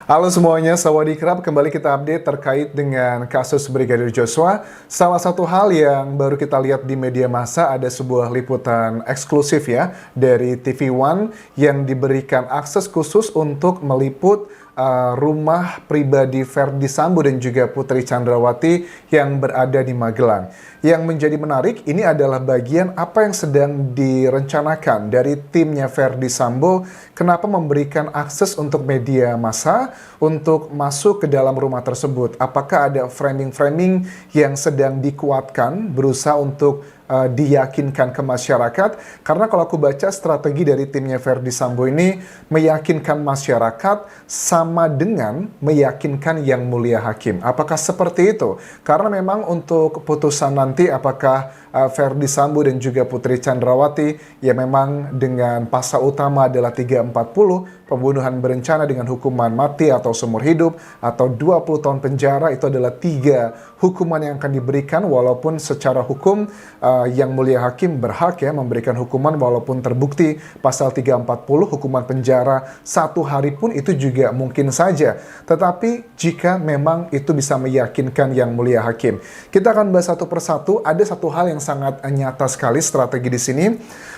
Halo semuanya, Sawadee-krap. Kembali kita update terkait dengan kasus Brigadir Joshua. Salah satu hal yang baru kita lihat di media massa, ada sebuah liputan eksklusif ya dari TV One yang diberikan akses khusus untuk meliput rumah pribadi Verdi Sambo dan juga Putri Chandrawati yang berada di Magelang. Yang menjadi menarik, ini adalah bagian apa yang sedang direncanakan dari timnya Verdi Sambo. Kenapa memberikan akses untuk media massa untuk masuk ke dalam rumah tersebut? Apakah ada framing-framing yang sedang dikuatkan, berusaha untuk diyakinkan ke masyarakat? Karena kalau aku baca strategi dari timnya Verdi Sambo ini, meyakinkan masyarakat sama dengan meyakinkan Yang Mulia Hakim. Apakah seperti itu? Karena memang untuk putusan nanti apakah Verdi Sambo dan juga Putri Chandrawati ya memang dengan pasal utama adalah 340 pembunuhan berencana dengan hukuman mati atau seumur hidup atau 20 tahun penjara, itu adalah 3 hukuman yang akan diberikan, walaupun secara hukum Yang Mulia Hakim berhak ya memberikan hukuman walaupun terbukti pasal 340 hukuman penjara 1 hari pun itu juga mungkin saja. Tetapi jika memang itu bisa meyakinkan Yang Mulia Hakim, kita akan bahas satu persatu. Ada satu hal yang sangat nyata sekali strategi di sini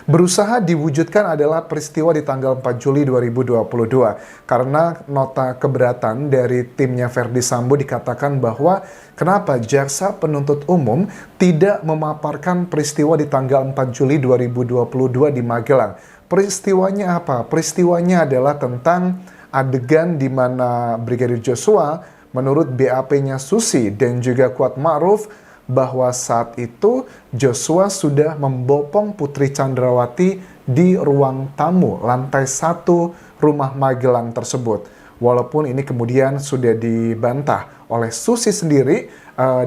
berusaha diwujudkan adalah peristiwa di tanggal 4 Juli 2022. Karena nota keberatan dari timnya Verdi Sambo dikatakan bahwa kenapa jaksa penuntut umum tidak memaparkan peristiwa di tanggal 4 Juli 2022 di Magelang. Peristiwanya apa? Peristiwanya adalah tentang adegan di mana Brigadir Joshua menurut BAP-nya Susi dan juga Kuat Ma'ruf bahwa saat itu Joshua sudah membopong Putri Chandrawati di ruang tamu lantai 1 rumah Magelang tersebut. Walaupun ini kemudian sudah dibantah oleh Susi sendiri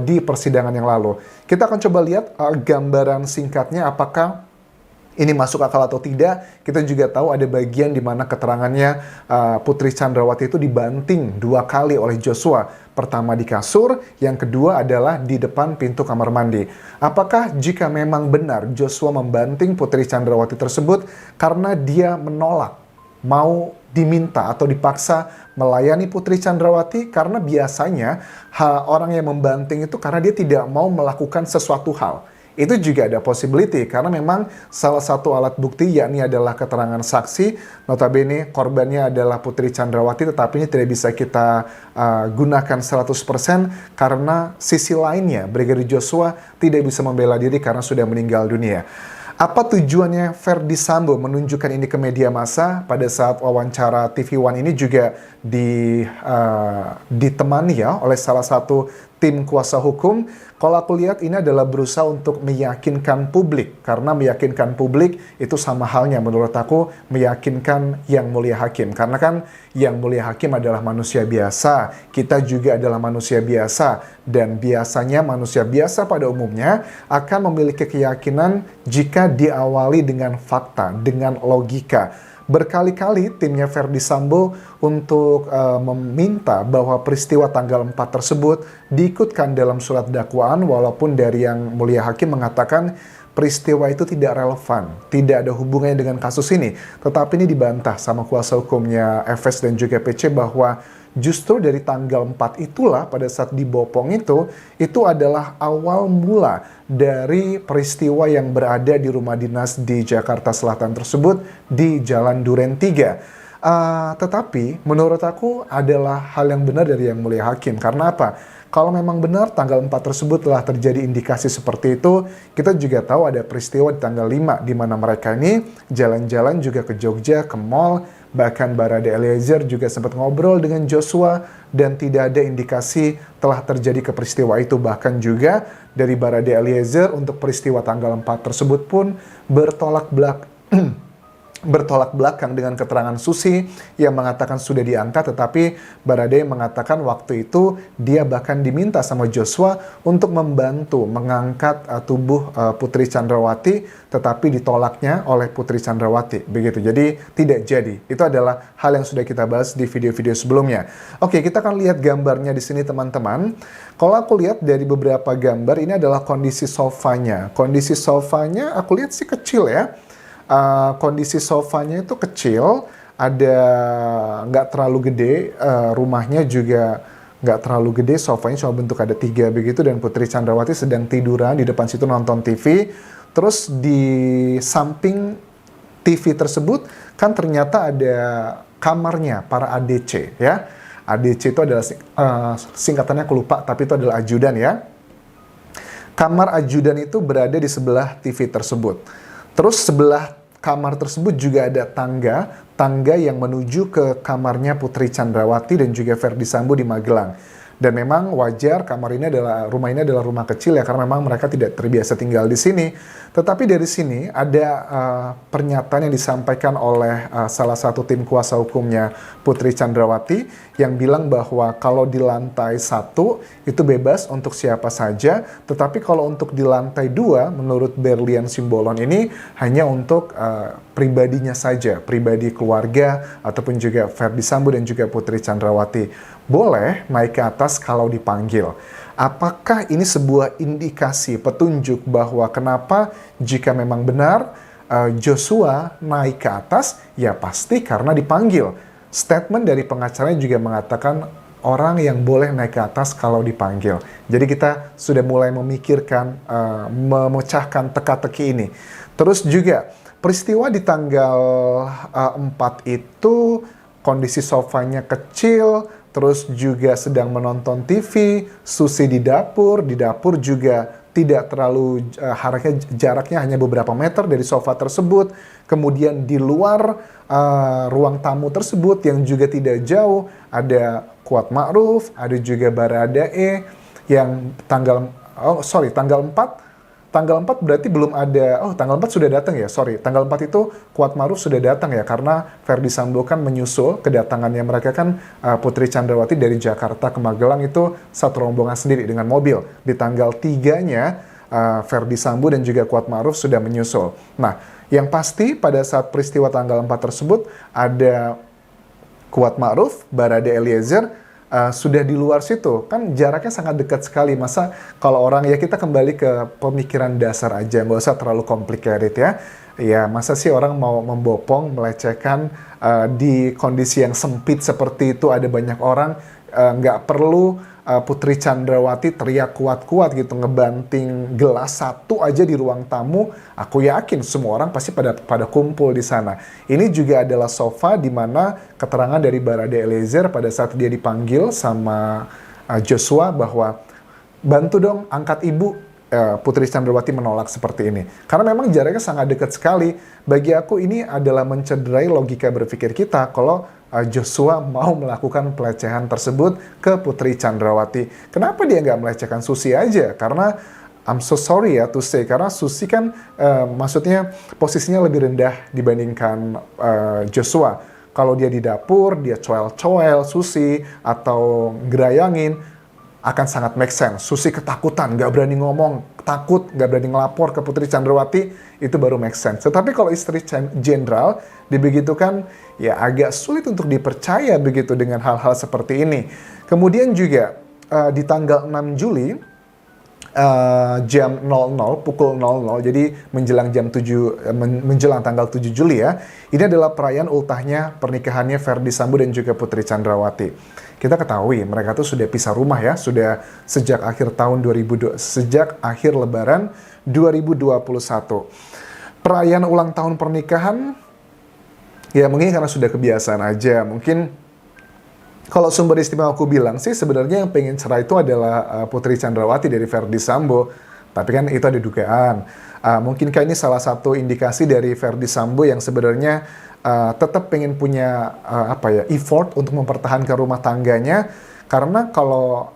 di persidangan yang lalu. Kita akan coba lihat gambaran singkatnya apakah ini masuk akal atau tidak. Kita juga tahu ada bagian di mana keterangannya Putri Chandrawati itu dibanting 2 kali oleh Joshua. Pertama di kasur, yang kedua adalah di depan pintu kamar mandi. Apakah jika memang benar Joshua membanting Putri Chandrawati tersebut karena dia menolak mau diminta atau dipaksa melayani Putri Chandrawati? Karena biasanya orang yang membanting itu karena dia tidak mau melakukan sesuatu hal. Itu juga ada possibility karena memang salah satu alat bukti yakni adalah keterangan saksi. Notabene korbannya adalah Putri Chandrawati, tetapi ini tidak bisa kita gunakan 100% karena sisi lainnya Brigadir Joshua tidak bisa membela diri karena sudah meninggal dunia. Apa tujuannya Verdi Sambo menunjukkan ini ke media massa? Pada saat wawancara TV One ini juga ditemani ya oleh salah satu tim kuasa hukum. Kalau aku lihat ini adalah berusaha untuk meyakinkan publik. Karena meyakinkan publik itu sama halnya menurut aku meyakinkan Yang Mulia Hakim. Karena kan Yang Mulia Hakim adalah manusia biasa. Kita juga adalah manusia biasa. Dan biasanya manusia biasa pada umumnya akan memiliki keyakinan jika diawali dengan fakta, dengan logika. Berkali-kali timnya Verdi Sambo untuk meminta bahwa peristiwa tanggal 4 tersebut diikutkan dalam surat dakwaan, walaupun dari Yang Mulia Hakim mengatakan peristiwa itu tidak relevan, tidak ada hubungannya dengan kasus ini. Tetapi ini dibantah sama kuasa hukumnya FS dan juga PC bahwa justru dari tanggal 4 itulah pada saat dibopong itu adalah awal mula dari peristiwa yang berada di rumah dinas di Jakarta Selatan tersebut di Jalan Duren 3. Tetapi menurut aku adalah hal yang benar dari Yang Mulia Hakim. Karena apa? Kalau memang benar tanggal 4 tersebut telah terjadi indikasi seperti itu, kita juga tahu ada peristiwa di tanggal 5 di mana mereka ini jalan-jalan juga ke Jogja, ke mall, bahkan Barada Eliezer juga sempat ngobrol dengan Joshua dan tidak ada indikasi telah terjadi ke peristiwa itu. Bahkan juga dari Barada Eliezer untuk peristiwa tanggal 4 tersebut pun bertolak belakang dengan keterangan Susi yang mengatakan sudah diangkat, tetapi Baradae mengatakan waktu itu dia bahkan diminta sama Joshua untuk membantu mengangkat tubuh Putri Chandrawati, tetapi ditolaknya oleh Putri Chandrawati. Begitu, jadi tidak jadi. Itu adalah hal yang sudah kita bahas di video-video sebelumnya. Oke, kita akan lihat gambarnya di sini teman-teman. Kalau aku lihat dari beberapa gambar, ini adalah kondisi sofanya. Kondisi sofanya aku lihat sih kecil ya. Kondisi sofanya itu kecil, ada nggak terlalu gede, rumahnya juga nggak terlalu gede, sofanya cuma bentuk ada 3 begitu, dan Putri Chandrawati sedang tiduran di depan situ nonton TV. Terus di samping TV tersebut kan ternyata ada kamarnya para ADC ya. ADC itu adalah singkatannya aku lupa, tapi itu adalah ajudan ya. Kamar ajudan itu berada di sebelah TV tersebut. Terus sebelah kamar tersebut juga ada tangga yang menuju ke kamarnya Putri Chandrawati dan juga Ferdy Sambo di Magelang. Dan memang wajar, rumah ini adalah rumah kecil ya, karena memang mereka tidak terbiasa tinggal di sini. Tetapi dari sini ada pernyataan yang disampaikan oleh salah satu tim kuasa hukumnya Putri Chandrawati yang bilang bahwa kalau di lantai 1 itu bebas untuk siapa saja, tetapi kalau untuk di lantai 2 menurut Berlian Simbolon ini hanya untuk pribadinya saja, pribadi keluarga ataupun juga Ferdy Sambo dan juga Putri Chandrawati. Boleh naik ke atas kalau dipanggil. Apakah ini sebuah indikasi, petunjuk bahwa kenapa jika memang benar Joshua naik ke atas, ya pasti karena dipanggil. Statement dari pengacaranya juga mengatakan orang yang boleh naik ke atas kalau dipanggil. Jadi kita sudah mulai memikirkan, memecahkan teka-teki ini. Terus juga peristiwa di tanggal 4 itu kondisi sofanya kecil, terus juga sedang menonton TV, Susi di dapur juga tidak terlalu jaraknya hanya beberapa meter dari sofa tersebut. Kemudian di luar ruang tamu tersebut yang juga tidak jauh ada Kuat Ma'ruf, ada juga Baradae yang tanggal 4 berarti belum ada, tanggal 4 sudah datang ya, tanggal 4 itu Kuat Ma'ruf sudah datang ya, karena Ferdy Sambo kan menyusul kedatangannya mereka kan Putri Chandrawati dari Jakarta ke Magelang itu satu rombongan sendiri dengan mobil. Di tanggal 3-nya Ferdy Sambo dan juga Kuat Ma'ruf sudah menyusul. Nah, yang pasti pada saat peristiwa tanggal 4 tersebut ada Kuat Ma'ruf, Barada Eliezer, sudah di luar situ, kan jaraknya sangat dekat sekali. Masa kalau orang, ya kita kembali ke pemikiran dasar aja, nggak usah terlalu complicated ya. Ya masa sih orang mau membopong, melecehkan di kondisi yang sempit seperti itu, ada banyak orang, nggak perlu Putri Chandrawati teriak kuat-kuat gitu, ngebanting gelas satu aja di ruang tamu. Aku yakin semua orang pasti pada kumpul di sana. Ini juga adalah sofa di mana keterangan dari Barada Eliezer pada saat dia dipanggil sama Joshua bahwa bantu dong angkat ibu. Putri Chandrawati menolak seperti ini. Karena memang jaraknya sangat dekat sekali. Bagi aku ini adalah mencederai logika berpikir kita kalau Joshua mau melakukan pelecehan tersebut ke Putri Chandrawati. Kenapa dia nggak melecehkan Susi aja? Karena I'm so sorry ya to say, karena Susi kan maksudnya posisinya lebih rendah dibandingkan Joshua. Kalau dia di dapur, dia coel-coel Susi atau gerayangin, akan sangat make sense. Susi ketakutan, nggak berani ngomong, takut, nggak berani ngelapor ke Putri Chandrawati, itu baru make sense. Tetapi kalau istri jenderal dibegitukan, ya agak sulit untuk dipercaya begitu dengan hal-hal seperti ini. Kemudian juga di tanggal 6 Juli, jam 00, pukul 00, jadi menjelang jam 7, menjelang tanggal 7 Juli ya, ini adalah perayaan ultahnya pernikahannya Ferdy Sambo dan juga Putri Chandrawati. Kita ketahui mereka tuh sudah pisah rumah ya, sudah sejak akhir akhir Lebaran 2021. Perayaan ulang tahun pernikahan, ya mungkin karena sudah kebiasaan aja. Mungkin kalau sumber istimewa aku bilang sih sebenarnya yang pengen cerai itu adalah Putri Chandrawati dari Ferdy Sambo. Tapi kan itu ada dugaan. Mungkinkah ini salah satu indikasi dari Ferdy Sambo yang sebenarnya tetap pengen punya effort untuk mempertahankan rumah tangganya, karena kalau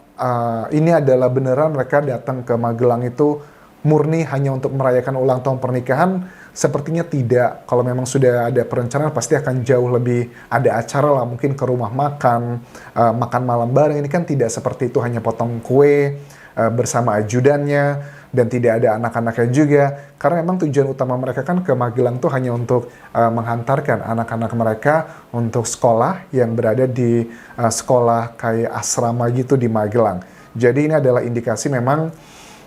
ini adalah beneran mereka datang ke Magelang itu murni hanya untuk merayakan ulang tahun pernikahan, sepertinya tidak. Kalau memang sudah ada perencanaan pasti akan jauh lebih ada acara lah, mungkin ke rumah makan, makan malam bareng. Ini kan tidak seperti itu, hanya potong kue bersama ajudannya, dan tidak ada anak-anaknya juga, karena memang tujuan utama mereka kan ke Magelang tuh hanya untuk menghantarkan anak-anak mereka untuk sekolah yang berada di sekolah kayak asrama gitu di Magelang. Jadi ini adalah indikasi memang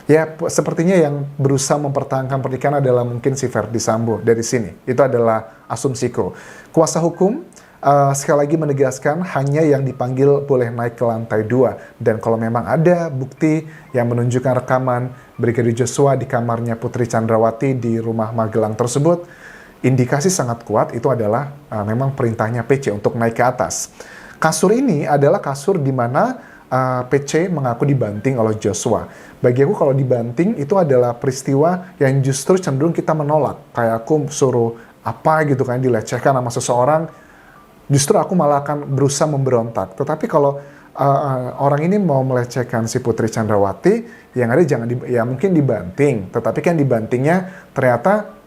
ya sepertinya yang berusaha mempertahankan pernikahan adalah mungkin si Ferdy Sambo dari sini. Itu adalah asumsiku. Kuasa hukum sekali lagi menegaskan hanya yang dipanggil boleh naik ke lantai 2. Dan kalau memang ada bukti yang menunjukkan rekaman Brigadir Joshua di kamarnya Putri Chandrawati di rumah Magelang tersebut, indikasi sangat kuat itu adalah memang perintahnya PC untuk naik ke atas. Kasur ini adalah kasur di mana PC mengaku dibanting oleh Joshua. Bagi aku kalau dibanting itu adalah peristiwa yang justru cenderung kita menolak. Kayak aku suruh apa gitu kan, dilecehkan sama seseorang, justru aku malah akan berusaha memberontak. Tetapi kalau orang ini mau melecehkan si Putri Chandrawati, yang ada jangan ya mungkin dibanting. Tetapi kan dibantingnya ternyata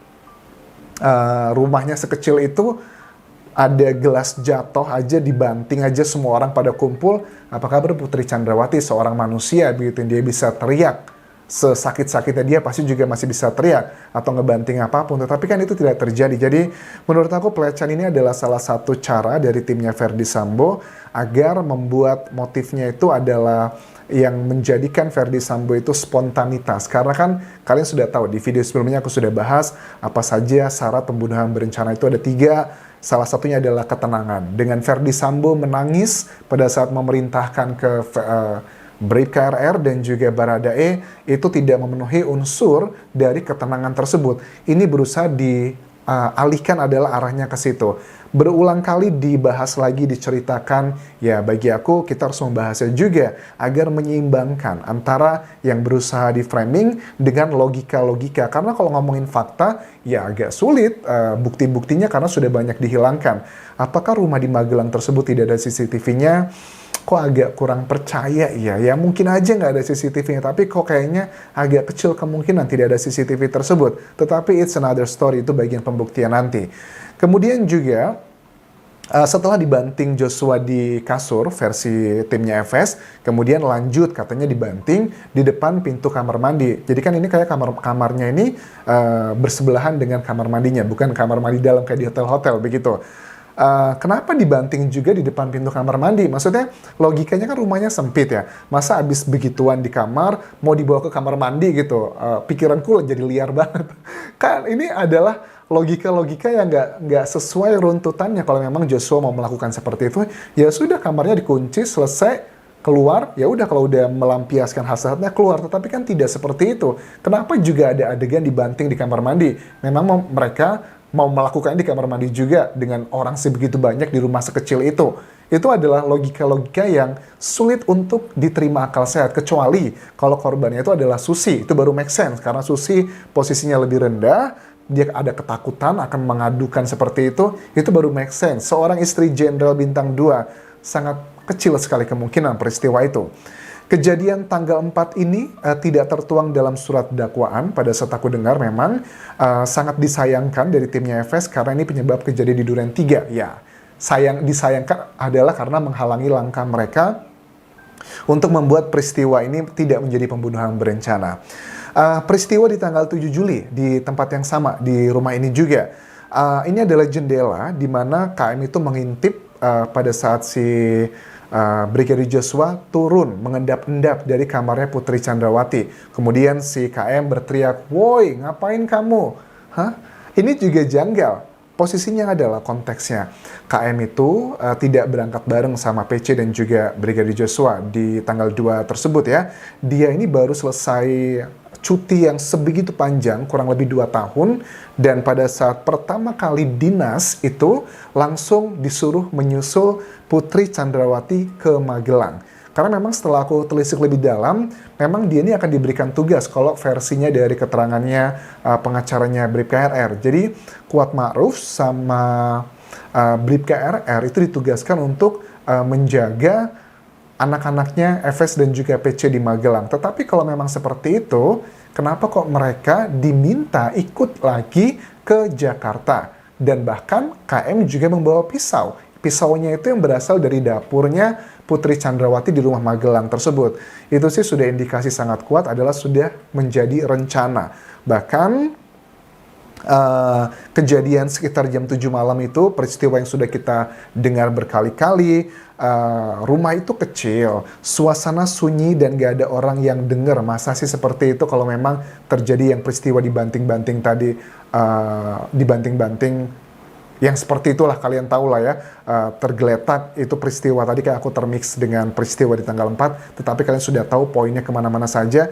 rumahnya sekecil itu, ada gelas jatuh aja, dibanting aja, semua orang pada kumpul. Apa kabar Putri Chandrawati, seorang manusia begitu, dia bisa teriak. Sesakit-sakitnya dia pasti juga masih bisa teriak atau ngebanting apapun, tetapi kan itu tidak terjadi. Jadi menurut aku pelecehan ini adalah salah satu cara dari timnya Verdi Sambo agar membuat motifnya itu adalah yang menjadikan Verdi Sambo itu spontanitas. Karena kan kalian sudah tahu di video sebelumnya aku sudah bahas apa saja syarat pembunuhan berencana itu ada 3. Salah satunya adalah ketenangan. Dengan Verdi Sambo menangis pada saat memerintahkan ke Bribka RR dan juga Baradae itu tidak memenuhi unsur dari ketenangan tersebut. Ini berusaha dialihkan adalah arahnya ke situ. Berulang kali dibahas lagi, diceritakan, ya bagi aku kita harus membahasnya juga agar menyeimbangkan antara yang berusaha di framing dengan logika-logika. Karena kalau ngomongin fakta, ya agak sulit bukti-buktinya karena sudah banyak dihilangkan. Apakah rumah di Magelang tersebut tidak ada CCTV-nya? Kok agak kurang percaya ya mungkin aja nggak ada CCTV-nya, tapi kok kayaknya agak kecil kemungkinan tidak ada CCTV tersebut. Tetapi it's another story, itu bagian pembuktian nanti. Kemudian juga setelah dibanting Joshua di kasur versi timnya FS, kemudian lanjut katanya dibanting di depan pintu kamar mandi. Jadi kan ini kayak kamarnya ini bersebelahan dengan kamar mandinya, bukan kamar mandi dalam kayak di hotel-hotel begitu. Kenapa dibanting juga di depan pintu kamar mandi? Maksudnya logikanya kan rumahnya sempit ya. Masa abis begituan di kamar mau dibawa ke kamar mandi gitu? Pikiranku jadi liar banget. Kan ini adalah logika-logika yang nggak sesuai runtutannya. Kalau memang Joshua mau melakukan seperti itu, ya sudah kamarnya dikunci, selesai, keluar, ya udah kalau udah melampiaskan hasratnya keluar. Tetapi kan tidak seperti itu. Kenapa juga ada adegan dibanting di kamar mandi? Memang mereka mau melakukan di kamar mandi juga dengan orang sebegitu banyak di rumah sekecil itu. Itu adalah logika-logika yang sulit untuk diterima akal sehat. Kecuali kalau korbannya itu adalah Susi, itu baru make sense. Karena Susi posisinya lebih rendah, dia ada ketakutan akan mengadukan seperti itu baru make sense. Seorang istri jenderal bintang 2, sangat kecil sekali kemungkinan peristiwa itu. Kejadian tanggal 4 ini tidak tertuang dalam surat dakwaan. Pada saat aku dengar memang sangat disayangkan dari timnya FS karena ini penyebab kejadian di Duren 3. Ya, disayangkan adalah karena menghalangi langkah mereka untuk membuat peristiwa ini tidak menjadi pembunuhan berencana. Peristiwa di tanggal 7 Juli di tempat yang sama, di rumah ini juga. Ini adalah jendela di mana KM itu mengintip pada saat si Brigadir Joshua turun mengendap-endap dari kamarnya Putri Chandrawati. Kemudian si KM berteriak, "Woi, ngapain kamu?" Hah? Ini juga janggal. Posisinya adalah konteksnya. KM itu tidak berangkat bareng sama PC dan juga Brigadir Joshua di tanggal 2 tersebut ya. Dia ini baru selesai cuti yang sebegitu panjang, kurang lebih 2 tahun, dan pada saat pertama kali dinas itu langsung disuruh menyusul Putri Chandrawati ke Magelang. Karena memang setelah aku telisik lebih dalam, memang dia ini akan diberikan tugas kalau versinya dari keterangannya pengacaranya Bribka RR. Jadi Kuat Ma'ruf sama Bribka RR itu ditugaskan untuk menjaga anak-anaknya FS dan juga PC di Magelang. Tetapi kalau memang seperti itu, kenapa kok mereka diminta ikut lagi ke Jakarta? Dan bahkan KM juga membawa pisau. Pisaunya itu yang berasal dari dapurnya Putri Chandrawati di rumah Magelang tersebut. Itu sih sudah indikasi sangat kuat adalah sudah menjadi rencana. Bahkan kejadian sekitar jam 7 malam itu, peristiwa yang sudah kita dengar berkali-kali, rumah itu kecil, suasana sunyi dan gak ada orang yang dengar. Masa sih seperti itu kalau memang terjadi yang peristiwa dibanting-banting tadi, dibanting-banting Yang seperti itulah, kalian tahu lah ya, tergeletak itu peristiwa tadi, kayak aku termix dengan peristiwa di tanggal 4, tetapi kalian sudah tahu poinnya kemana-mana saja.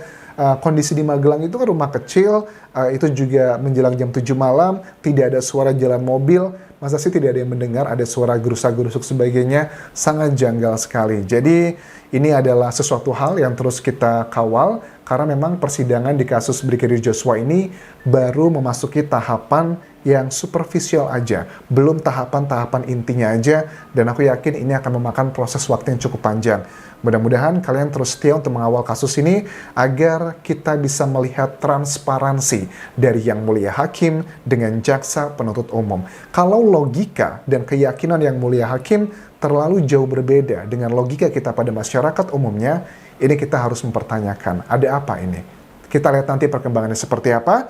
Kondisi di Magelang itu kan rumah kecil, itu juga menjelang jam 7 malam, tidak ada suara jalan mobil, masa sih tidak ada yang mendengar ada suara gerusak-gerusuk sebagainya, sangat janggal sekali. Jadi ini adalah sesuatu hal yang terus kita kawal, karena memang persidangan di kasus Brigadir Joshua ini baru memasuki tahapan yang superficial aja, belum tahapan-tahapan intinya aja, dan aku yakin ini akan memakan proses waktu yang cukup panjang. Mudah-mudahan kalian terus setia untuk mengawal kasus ini agar kita bisa melihat transparansi dari Yang Mulia Hakim dengan jaksa penuntut umum. Kalau logika dan keyakinan Yang Mulia Hakim terlalu jauh berbeda dengan logika kita pada masyarakat umumnya, ini kita harus mempertanyakan, ada apa ini? Kita lihat nanti perkembangannya seperti apa.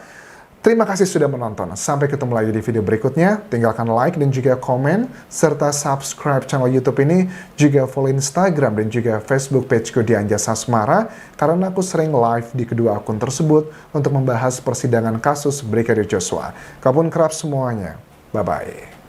Terima kasih sudah menonton. Sampai ketemu lagi di video berikutnya. Tinggalkan like dan juga komen, serta subscribe channel YouTube ini, juga follow Instagram dan juga Facebook pageku di Anjas Asmara, karena aku sering live di kedua akun tersebut untuk membahas persidangan kasus Brigadir Joshua. Kabun kerap semuanya. Bye-bye.